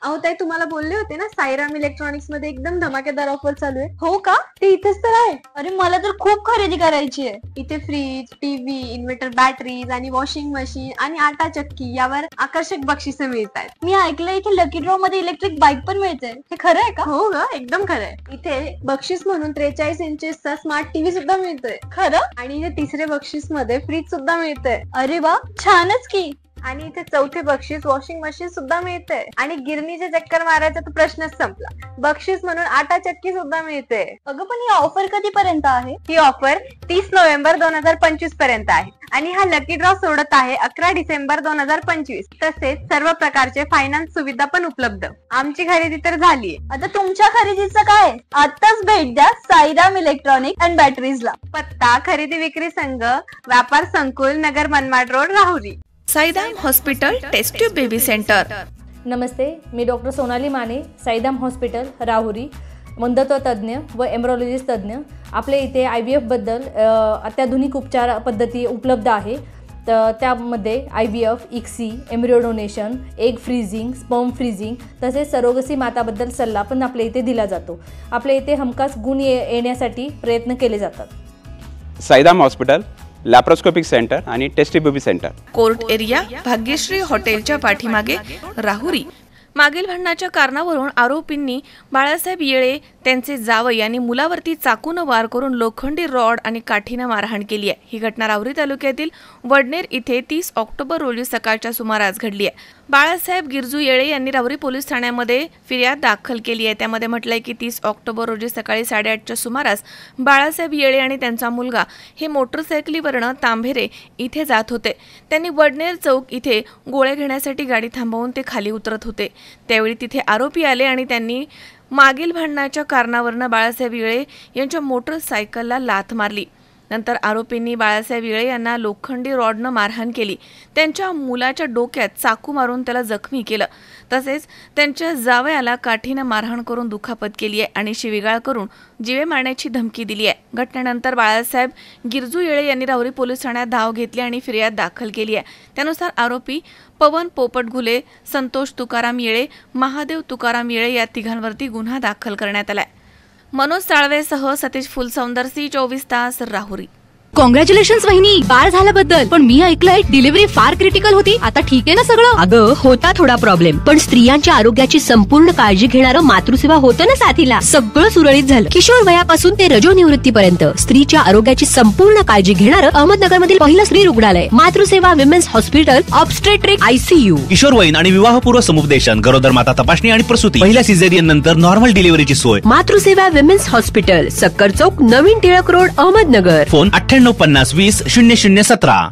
अहो ताई, तुम्हाला बोलले होते ना साईराम इलेक्ट्रॉनिक्स मध्ये एकदम धमाकेदार ऑफर चालू आहे. हो का? ते इथेच तर आहे. अरे मला तर खूप खरेदी करायची आहे. इथे फ्रीज, टीव्ही, इन्व्हर्टर बॅटरीज आणि वॉशिंग मशीन आणि आटा चक्की यावर आकर्षक बक्षिसे मिळतात. मी ऐकलं इथे लकी ड्रॉ मध्ये इलेक्ट्रिक बाईक पण मिळते. हे खरं आहे का? हो ग, एकदम खरं आहे. इथे बक्षीस म्हणून 43 इंचेसचा स्मार्ट टीव्ही सुद्धा मिळतोय. खरं? आणि इथे तिसरे बक्षीस मध्ये फ्रीज सुद्धा मिळतंय. अरे वा, छानच की. आणि इथे चौथे बक्षीस वॉशिंग मशीन सुद्धा मिळते. आणि गिरणीचे चक्कर मारायचा तर प्रश्नच संपला. बक्षीस म्हणून आटा चक्की सुद्धा मिळते. अगं पण ही ऑफर कधीपर्यंत आहे? ही ऑफर 30 नोव्हेंबर 2025 पर्यंत आहे. आणि हा लकी ड्रॉ सोडत आहे 11 डिसेंबर 2025. तसेच सर्व प्रकारचे फायनान्स सुविधा पण उपलब्ध. आमची खरेदी तर झालीये. आता तुमच्या खरेदीचं काय? आताच भेट द्या साईराम इलेक्ट्रॉनिक अँड बॅटरीजला. पत्ता खरेदी विक्री संघ, व्यापार संकुल, Nagar Manmad road, Rahuri. Sairam hospital test tube baby centre. नमस्ते, मी डॉक्टर सोनाली माने, साईराम हॉस्पिटल राहुरी, मंदत्व तज्ज्ञ व एम्ब्रॉलॉजिस्ट तज्ज्ञ. आपल्या इथे IVF बद्दल अत्याधुनिक उपचार पद्धती उपलब्ध आहे. तर त्यामध्ये IVF, ICSI, embryo donation, egg freezing, sperm freezing तसेच सरोगसी माताबद्दल सल्ला पण आपल्या इथे दिला जातो. आपल्या इथे हमखास गुण येण्यासाठी प्रयत्न केले जातात. साईराम हॉस्पिटल, लॅप्रोस्कोपिक सेंटर आणि test baby centre, court area, Bhagyashree हॉटेलच्या पाठीमागे, राहुरी. मागील भांडणाच्या कारणावरून आरोपींनी बाळासाहेब येळे, त्यांचे जावई आणि मुलावरती चाकून वार करून लोखंडी रॉड आणि काठीनं मारहाण केली आहे. ही घटना राहुरी तालुक्यातील वडनेर इथे 30 ऑक्टोबर रोजी सकाळच्या सुमारास घडली आहे. बाळासाहेब गिरजू येळे यांनी राहुरी पोलीस ठाण्यामध्ये फिर्याद दाखल केली आहे. त्यामध्ये म्हटलंय की 30 ऑक्टोबर रोजी सकाळी 8:30च्या सुमारास बाळासाहेब येळे आणि त्यांचा मुलगा हे मोटरसायकलीवरनं तांभेरे इथे जात होते. त्यांनी वडनेर चौक इथे गोळ्या घेण्यासाठी गाडी थांबवून ते खाली उतरत होते. त्यावेळी तिथे आरोपी आले आणि त्यांनी मागील भांडणाच्या कारणावरून बाळासाहेब येळे यांच्या मोटरसायकलला लाथ मारली. नंतर आरोपींनी बाळासाहेब येळे यांना लोखंडी रॉडनं मारहाण केली. त्यांच्या मुलाच्या डोक्यात चाकू मारून त्याला जखमी केलं. तसेच त्यांच्या जावयाला काठीनं मारहाण करून दुखापत केली आहे आणि शिवीगाळ करून जीवे मारण्याची धमकी दिली आहे. घटनेनंतर बाळासाहेब गिरजू येळे यांनी राहुरी पोलीस ठाण्यात धाव घेतली आणि फिर्याद दाखल केली आहे. त्यानुसार आरोपी पवन पोपट घुले, संतोष तुकाराम येळे, महादेव तुकाराम येळे या तिघांवरती गुन्हा दाखल करण्यात आलाय. मनोज साळवेसह सतीश फुलसौंदरसी, 24 तास, राहुरी. कॉंग्रॅच्युलेशन्स वहिनी, बाळ झाल्याबद्दल. पण मी ऐकलंय डिलिव्हरी फार क्रिटिकल होती. आता ठीक आहे ना सगळं? अगं होता थोडा प्रॉब्लेम, पण स्त्रियांच्या आरोग्याची संपूर्ण काळजी घेणारं मातृसेवा होतं ना साथीला. सगळं सुरळीत झालं. किशोर वयापासून ते रजोनिवृत्तीपर्यंत स्त्रीच्या आरोग्याची संपूर्ण काळजी घेणारं अहमदनगर मधील पहिलं स्त्री रुग्णालय Matruseva women's hospital, obstetric ICU. किशोरवयीन आणि विवाहपूर्व समुपदेशन, गरोदर माता तपासणी आणि प्रसूती, पहिल्या सिझेरियन नंतर नॉर्मल डिलिव्हरीची सोय. मातृसेवा विमेन्स हॉस्पिटल, सक्कर चौक, नवीन टिळक रोड, अहमदनगर. फोन 9850 20 0017.